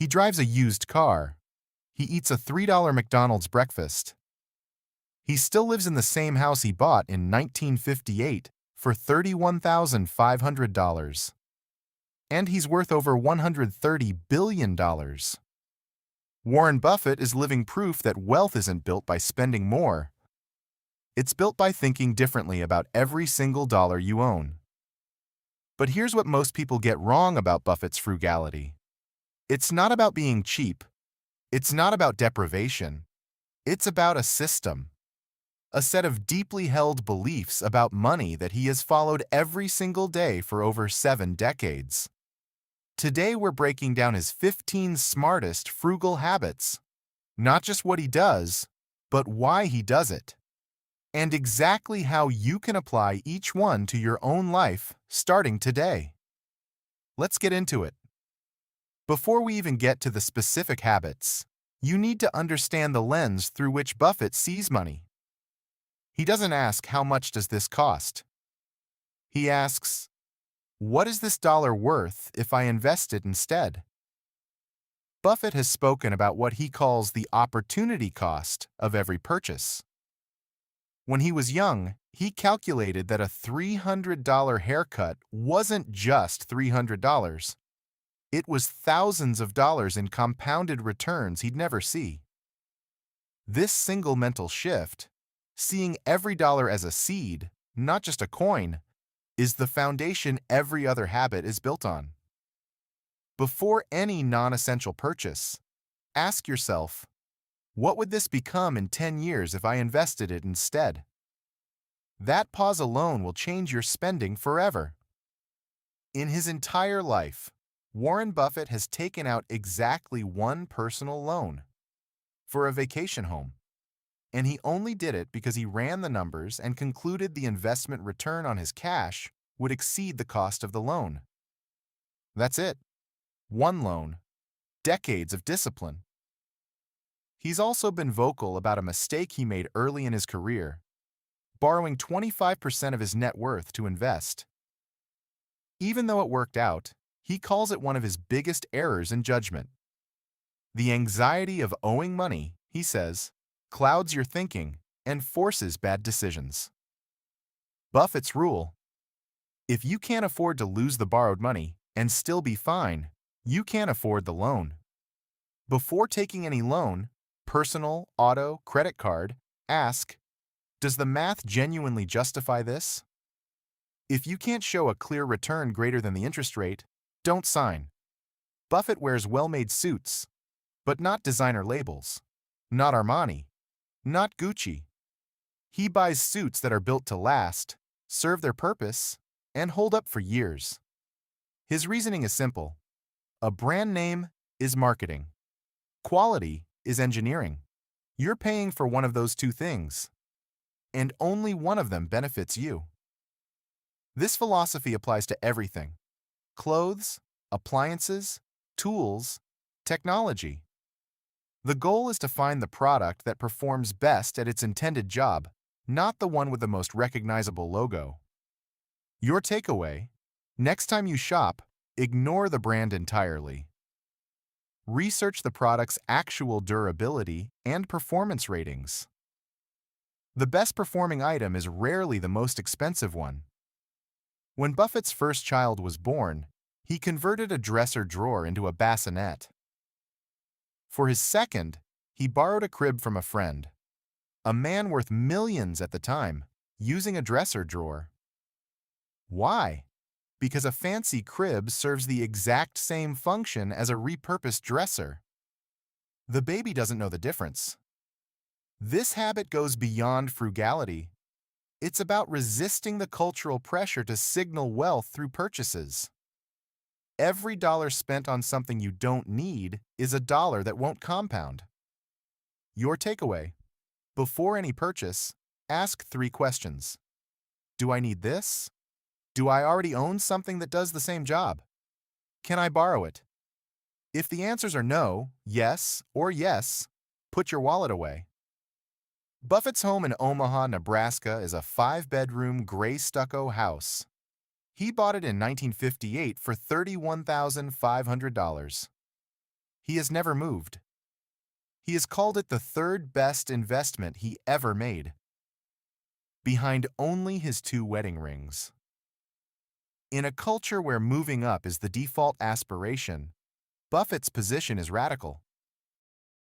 He drives a used car. He eats a $3 McDonald's breakfast. He still lives in the same house he bought in 1958 for $31,500. And he's worth over $130 billion. Warren Buffett is living proof that wealth isn't built by spending more. It's built by thinking differently about every single dollar you own. But here's what most people get wrong about Buffett's frugality. It's not about being cheap. It's not about deprivation. It's about a system. A set of deeply held beliefs about money that he has followed every single day for over 7 decades. Today we're breaking down his 15 smartest frugal habits. Not just what he does, but why he does it. And exactly how you can apply each one to your own life starting today. Let's get into it. Before we even get to the specific habits, you need to understand the lens through which Buffett sees money. He doesn't ask, how much does this cost? He asks, what is this dollar worth if I invest it instead? Buffett has spoken about what he calls the opportunity cost of every purchase. When he was young, he calculated that a $300 haircut wasn't just $300. It was thousands of dollars in compounded returns he'd never see. This single mental shift, seeing every dollar as a seed, not just a coin, is the foundation every other habit is built on. Before any non-essential purchase, ask yourself, what would this become in 10 years if I invested it instead? That pause alone will change your spending forever. In his entire life, Warren Buffett has taken out exactly one personal loan for a vacation home. And he only did it because he ran the numbers and concluded the investment return on his cash would exceed the cost of the loan. That's it. One loan. Decades of discipline. He's also been vocal about a mistake he made early in his career, borrowing 25% of his net worth to invest. Even though it worked out, he calls it one of his biggest errors in judgment. The anxiety of owing money, he says, clouds your thinking and forces bad decisions. Buffett's rule: if you can't afford to lose the borrowed money and still be fine, you can't afford the loan. Before taking any loan, personal, auto, credit card, ask, does the math genuinely justify this? If you can't show a clear return greater than the interest rate, don't sign. Buffett wears well-made suits, but not designer labels, not Armani, not Gucci. He buys suits that are built to last, serve their purpose, and hold up for years. His reasoning is simple. A brand name is marketing. Quality is engineering. You're paying for one of those two things, and only one of them benefits you. This philosophy applies to everything: clothes, appliances, tools, technology. The goal is to find the product that performs best at its intended job, not the one with the most recognizable logo. Your takeaway: next time you shop, ignore the brand entirely. Research the product's actual durability and performance ratings. The best performing item is rarely the most expensive one. When Buffett's first child was born, he converted a dresser drawer into a bassinet. For his second, he borrowed a crib from a friend, a man worth millions at the time, using a dresser drawer. Why? Because a fancy crib serves the exact same function as a repurposed dresser. The baby doesn't know the difference. This habit goes beyond frugality. It's about resisting the cultural pressure to signal wealth through purchases. Every dollar spent on something you don't need is a dollar that won't compound. Your takeaway: before any purchase, ask 3 questions. Do I need this? Do I already own something that does the same job? Can I borrow it? If the answers are no, yes, or yes, put your wallet away. Buffett's home in Omaha, Nebraska is a 5-bedroom gray stucco house. He bought it in 1958 for $31,500. He has never moved. He has called it the third best investment he ever made, behind only his 2 wedding rings. In a culture where moving up is the default aspiration, Buffett's position is radical.